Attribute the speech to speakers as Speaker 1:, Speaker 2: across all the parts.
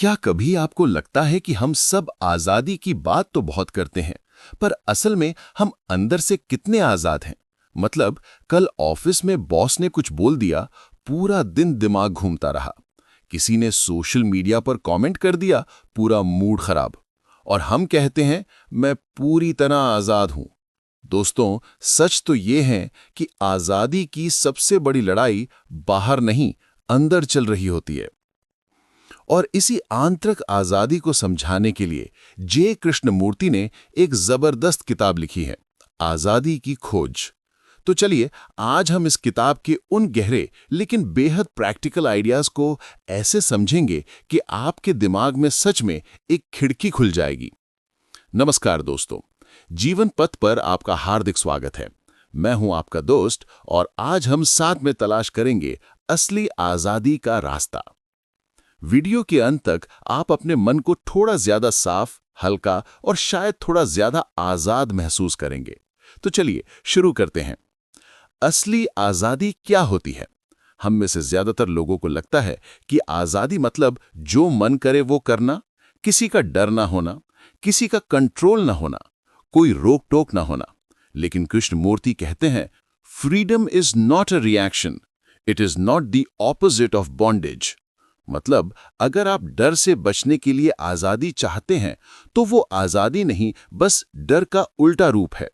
Speaker 1: क्या कभी आपको लगता है कि हम सब आजादी की बात तो बहुत करते हैं, पर असल में हम अंदर से कितने आजाद हैं? मतलब कल ऑफिस में बॉस ने कुछ बोल दिया, पूरा दिन दिमाग घूमता रहा। किसी ने सोशल मीडिया पर कमेंट कर दिया, पूरा मूड खराब। और हम कहते हैं मैं पूरी तरह आजाद हूं। दोस्तों, सच तो ये है कि आजादी की सबसे बड़ी लड़ाई बाहर नहीं, अंदर चल रही होती है। और इसी आंतरिक आजादी को समझाने के लिए जे कृष्णमूर्ति ने एक जबरदस्त किताब लिखी है, आजादी की खोज। तो चलिए, आज हम इस किताब के उन गहरे लेकिन बेहद प्रैक्टिकल आइडियाज को ऐसे समझेंगे कि आपके दिमाग में सच में एक खिड़की खुल जाएगी। नमस्कार दोस्तों, जीवन पथ पर आपका हार्दिक स्वागत है। मैं हूं आपका दोस्त और आज हम साथ में तलाश करेंगे असली आजादी का रास्ता। वीडियो के अंत तक आप अपने मन को थोड़ा ज्यादा साफ, हल्का और शायद थोड़ा ज्यादा आजाद महसूस करेंगे। तो चलिए शुरू करते हैं। असली आजादी क्या होती है? हम में से ज्यादातर लोगों को लगता है कि आजादी मतलब जो मन करे वो करना, किसी का डर ना होना, किसी का कंट्रोल ना होना, कोई रोक टोक ना होना। लेकिन कृष्णमूर्ति कहते हैं, freedom is not a reaction, it is not the opposite of bondage. मतलब अगर आप डर से बचने के लिए आजादी चाहते हैं तो वो आजादी नहीं, बस डर का उल्टा रूप है।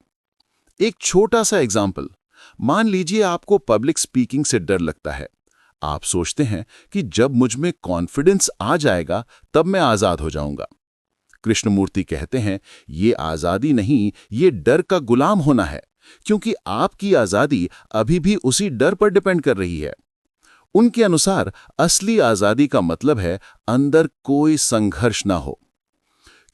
Speaker 1: एक छोटा सा एग्जाम्पल, मान लीजिए आपको पब्लिक स्पीकिंग से डर लगता है। आप सोचते हैं कि जब मुझ में कॉन्फिडेंस आ जाएगा तब मैं आजाद हो जाऊंगा। कृष्णमूर्ति कहते हैं, ये आजादी नहीं, ये डर का गुलाम होना है, क्योंकि आपकी आजादी अभी भी उसी डर पर डिपेंड कर रही है। उनके अनुसार असली आजादी का मतलब है अंदर कोई संघर्ष ना हो,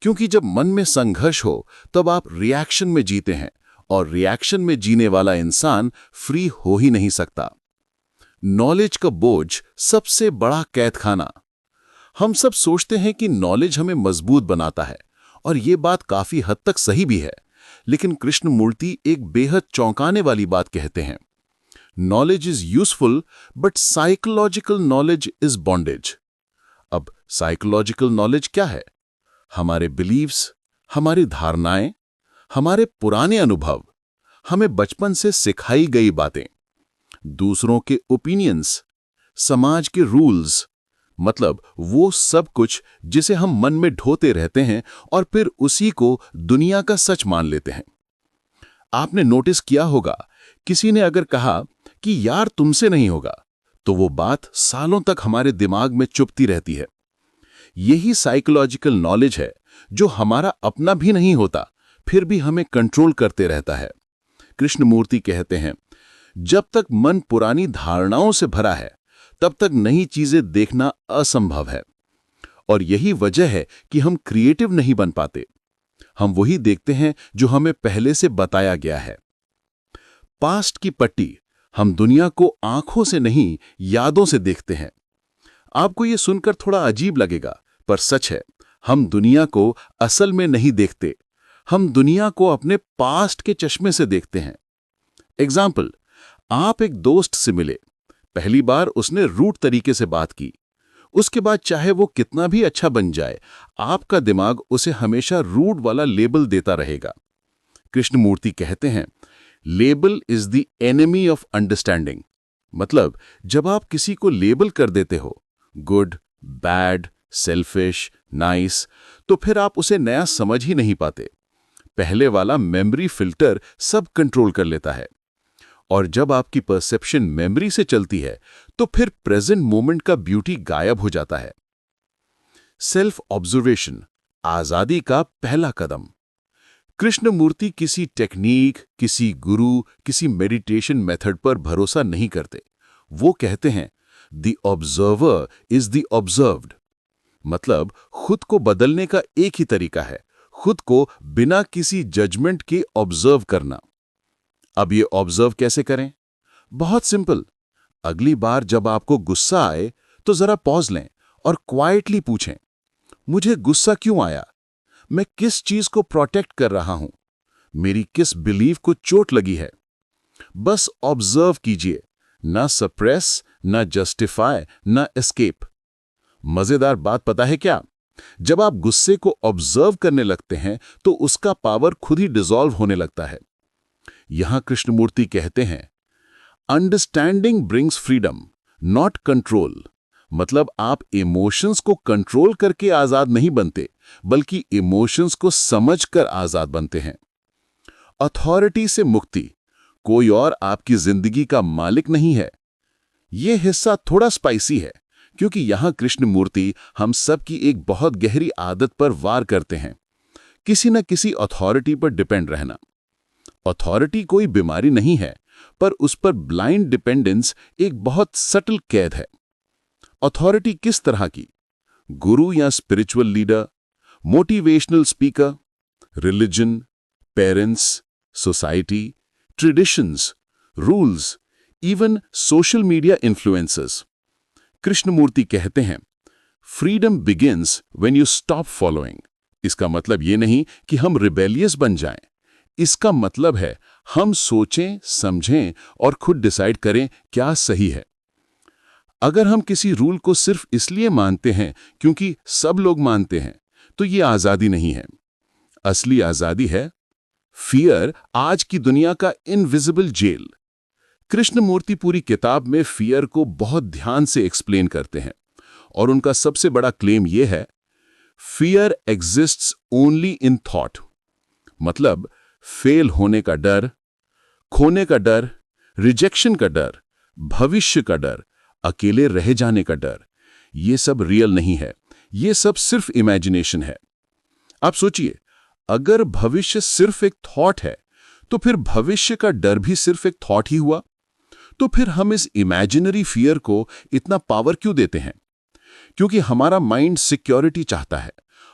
Speaker 1: क्योंकि जब मन में संघर्ष हो तब आप रिएक्शन में जीते हैं, और रिएक्शन में जीने वाला इंसान फ्री हो ही नहीं सकता। नॉलेज का बोझ सबसे बड़ा कैदखाना। हम सब सोचते हैं कि नॉलेज हमें मजबूत बनाता है, और ये बात काफी हद तक सही भी है। लेकिन कृष्णमूर्ति एक बेहद चौंकाने वाली बात कहते हैं, knowledge is useful but psychological knowledge is bondage. अब साइकोलॉजिकल नॉलेज क्या है? हमारे बिलीव्स, हमारी धारणाएं, हमारे पुराने अनुभव, हमें बचपन से सिखाई गई बातें, दूसरों के ओपिनियंस, समाज के रूल्स, मतलब वो सब कुछ जिसे हम मन में ढोते रहते हैं और फिर उसी को दुनिया का सच मान लेते हैं। आपने नोटिस किया होगा, किसी ने अगर कहा कि यार तुमसे नहीं होगा, तो वो बात सालों तक हमारे दिमाग में चुभती रहती है। यही साइकोलॉजिकल नॉलेज है जो हमारा अपना भी नहीं होता, फिर भी हमें कंट्रोल करते रहता है। कृष्णमूर्ति कहते हैं, जब तक मन पुरानी धारणाओं से भरा है तब तक नई चीजें देखना असंभव है। और यही वजह है कि हम क्रिएटिव नहीं बन पाते। हम वही देखते हैं जो हमें पहले से बताया गया है। पास्ट की पट्टी, हम दुनिया को आंखों से नहीं, यादों से देखते हैं। आपको यह सुनकर थोड़ा अजीब लगेगा, पर सच है, हम दुनिया को असल में नहीं देखते। हम दुनिया को अपने पास्ट के चश्मे से देखते हैं। एग्जाम्पल, आप एक दोस्त से मिले, पहली बार उसने रूट तरीके से बात की। उसके बाद चाहे वो कितना भी अच्छा बन जाए, आपका दिमाग उसे हमेशा रूट वाला लेबल देता रहेगा। कृष्णमूर्ति कहते हैं, label is the enemy of understanding. मतलब जब आप किसी को लेबल कर देते हो, गुड, बैड, सेल्फिश, नाइस, तो फिर आप उसे नया समझ ही नहीं पाते। पहले वाला मेमोरी फिल्टर सब कंट्रोल कर लेता है, और जब आपकी परसेप्शन मेमोरी से चलती है तो फिर प्रेजेंट मोमेंट का ब्यूटी गायब हो जाता है। सेल्फ ऑब्जर्वेशन, आजादी का पहला कदम। कृष्णमूर्ति किसी टेक्निक, किसी गुरु, किसी मेडिटेशन मेथड पर भरोसा नहीं करते। वो कहते हैं, the observer is the observed. मतलब खुद को बदलने का एक ही तरीका है, खुद को बिना किसी जजमेंट के ऑब्जर्व करना। अब ये ऑब्जर्व कैसे करें? बहुत सिंपल। अगली बार जब आपको गुस्सा आए तो जरा पॉज लें और क्वाइटली पूछें, मुझे गुस्सा क्यों आया? मैं किस चीज को प्रोटेक्ट कर रहा हूं? मेरी किस बिलीफ को चोट लगी है? बस ऑब्जर्व कीजिए, ना सप्रेस, ना जस्टिफाई, ना एस्केप। मजेदार बात पता है क्या? जब आप गुस्से को ऑब्जर्व करने लगते हैं तो उसका पावर खुद ही डिसॉल्व होने लगता है। यहां कृष्णमूर्ति कहते हैं, understanding brings freedom, not control. मतलब आप इमोशंस को कंट्रोल करके आजाद नहीं बनते, बल्कि इमोशंस को समझकर आजाद बनते हैं। अथॉरिटी से मुक्ति, कोई और आपकी जिंदगी का मालिक नहीं है। यह हिस्सा थोड़ा स्पाइसी है, क्योंकि यहां कृष्णमूर्ति हम सब की एक बहुत गहरी आदत पर वार करते हैं, किसी न किसी अथॉरिटी पर डिपेंड रहना। अथॉरिटी कोई बीमारी नहीं है, पर उस पर ब्लाइंड डिपेंडेंस एक बहुत सटल कैद है। अथॉरिटी किस तरह की? गुरु या spiritual leader, motivational speaker, religion, parents, society, traditions, rules, even social media influencers. Krishnamurti कहते हैं, freedom begins when you stop following. इसका मतलब ये नहीं कि हम रिबेलियस बन जाएं। इसका मतलब है हम सोचें, समझें और खुद डिसाइड करें क्या सही है। अगर हम किसी रूल को सिर्फ इसलिए मानते हैं क्योंकि सब लोग मानते हैं, तो ये आजादी नहीं है। असली आजादी है फियर, आज की दुनिया का इनविजिबल जेल। कृष्णमूर्ति पूरी किताब में फियर को बहुत ध्यान से एक्सप्लेन करते हैं और उनका सबसे बड़ा क्लेम यह है, fear exists only in thought. मतलब फेल होने का डर, खोने का डर, रिजेक्शन का डर, भविष्य का डर, अकेले रह जाने का डर, ये सब रियल नहीं है। ये सब सिर्फ इमेजिनेशन है। आप सोचिए, अगर भविष्य सिर्फ एक थॉट है, तो फिर भविष्य का डर भी सिर्फ एक थॉट ही हुआ। तो फिर हम इस इमेजिनरी फियर को इतना पावर क्यों देते हैं? क्योंकि हमारा माइंड सिक्योरिटी चाहता है,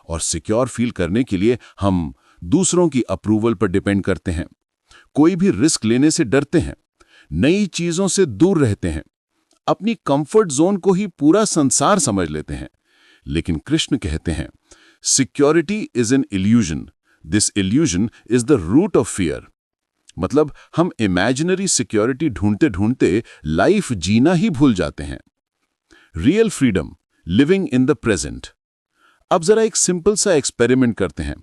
Speaker 1: और सिक्योर फील करने के लिए हम दूसरों की अप्रूवल पर डिपेंड करते हैं, कोई भी रिस्क लेने से डरते हैं, नई चीजों से दूर रहते हैं, अपनी कंफर्ट जोन को ही पूरा संसार समझ लेते हैं। लेकिन कृष्ण कहते हैं, security is an illusion, this illusion is the root of fear. मतलब हम इमेजिनरी सिक्योरिटी ढूंढते ढूंढते लाइफ जीना ही भूल जाते हैं। Real freedom, living in the present. अब जरा एक सिंपल सा एक्सपेरिमेंट करते हैं।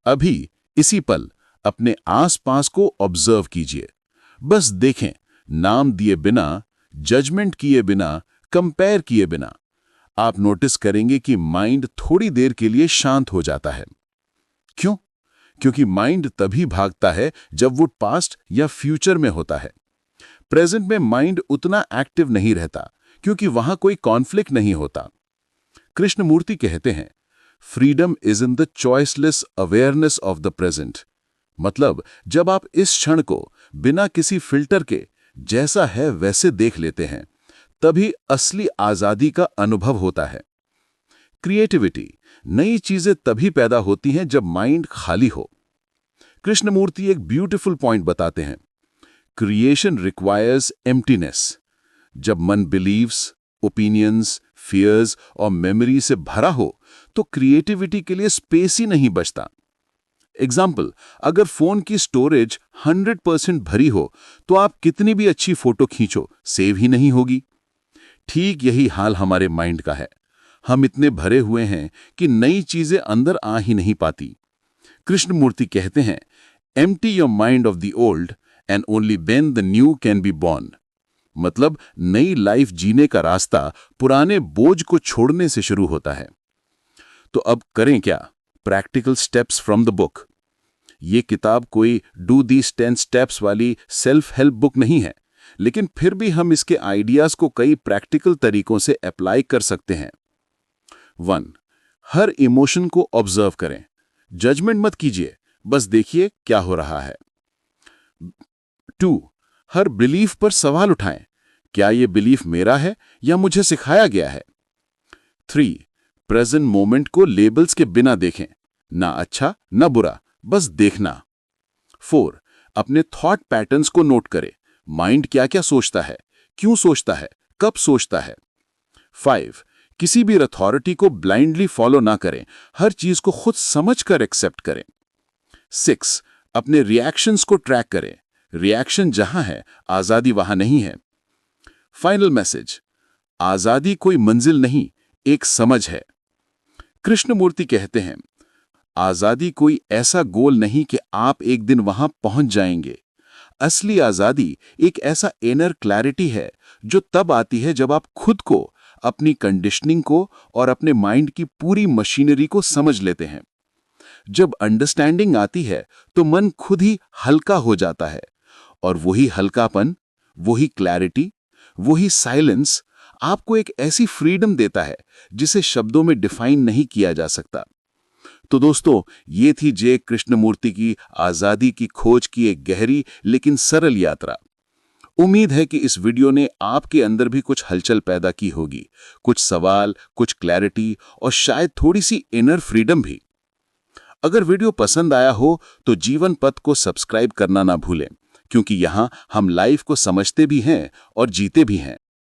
Speaker 1: अभी इसी पल अपने आसपास को ऑब्जर्व कीजिए। बस देखें, नाम दिए बिना, जजमेंट किए बिना, कंपेयर किए बिना। आप नोटिस करेंगे कि माइंड थोड़ी देर के लिए शांत हो जाता है। क्यों? क्योंकि माइंड तभी भागता है जब वो पास्ट या फ्यूचर में होता है। प्रेजेंट में माइंड उतना एक्टिव नहीं रहता, क्योंकि वहां कोई कॉन्फ्लिक्ट नहीं होता। कृष्णमूर्ति कहते हैं, freedom is in the choiceless awareness of the present. मतलब जब आप इस क्षण को बिना किसी फिल्टर के जैसा है वैसे देख लेते हैं, तभी असली आजादी का अनुभव होता है। क्रिएटिविटी, नई चीजें तभी पैदा होती हैं जब माइंड खाली हो। कृष्णमूर्ति एक ब्यूटीफुल पॉइंट बताते हैं, क्रिएशन रिक्वायर्स एम्प्टीनेस। जब मन बिलीव्स, ओपिनियंस, फियर्स और मेमोरी से भरा हो, तो क्रिएटिविटी के लिए स्पेस ही नहीं बचता। एग्जाम्पल, अगर फोन की स्टोरेज 100% भरी हो, तो आप कितनी भी अच्छी फोटो खींचो, सेव ही नहीं होगी। ठीक यही हाल हमारे माइंड का है। हम इतने भरे हुए हैं कि नई चीजें अंदर आ ही नहीं पाती। कृष्णमूर्ति कहते हैं, empty your mind of the old and only then the new can be born. मतलब नई लाइफ जीने का रास्ता पुराने बोझ को छोड़ने से शुरू होता है। तो अब करें क्या? Practical steps from the book. ये किताब कोई डू दीज 10 स्टेप्स वाली सेल्फ हेल्प बुक नहीं है, लेकिन फिर भी हम इसके आइडियाज को कई प्रैक्टिकल तरीकों से अप्लाई कर सकते हैं। 1. हर इमोशन को ऑब्जर्व करें। जजमेंट मत कीजिए, बस देखिए क्या हो रहा है। 2. हर बिलीफ पर सवाल उठाएं। क्या यह बिलीफ मेरा है या मुझे सिखाया गया है? 3. प्रेजेंट मोमेंट को लेबल्स के बिना देखें, ना अच्छा ना बुरा, बस देखना। 4. अपने थॉट पैटर्न्स को नोट करें। माइंड क्या क्या सोचता है, क्यों सोचता है, कब सोचता है। 5. किसी भी अथॉरिटी को ब्लाइंडली फॉलो ना करें, हर चीज को खुद समझकर एक्सेप्ट करें। 6. अपने रिएक्शंस को ट्रैक करें। रिएक्शन जहां है, आजादी वहां नहीं है। फाइनल मैसेज, आजादी कोई मंजिल नहीं,
Speaker 2: एक समझ है। कृष्णमूर्ति कहते हैं, आजादी कोई ऐसा गोल नहीं कि आप एक दिन वहां पहुंच जाएंगे। असली आजादी एक ऐसा इनर क्लैरिटी है जो तब आती है जब आप खुद को, अपनी कंडीशनिंग को और अपने माइंड की पूरी मशीनरी को समझ लेते हैं। जब अंडरस्टैंडिंग आती है तो मन खुद ही हल्का हो जाता है, और वही हल्कापन, वही क्लैरिटी, वही साइलेंस आपको एक ऐसी फ्रीडम देता है जिसे शब्दों में डिफाइन नहीं किया जा सकता। तो दोस्तों, ये थी जे कृष्णमूर्ति की आजादी की खोज की एक गहरी लेकिन सरल यात्रा। उम्मीद है कि इस वीडियो ने आपके अंदर भी कुछ हलचल पैदा की होगी, कुछ सवाल, कुछ क्लैरिटी और शायद थोड़ी सी इनर फ्रीडम भी। अगर वीडियो पसंद आया हो तो जीवन पथ को सब्सक्राइब करना ना भूलें, क्योंकि यहाँ हम लाइफ को समझते भी हैं और जीते भी हैं।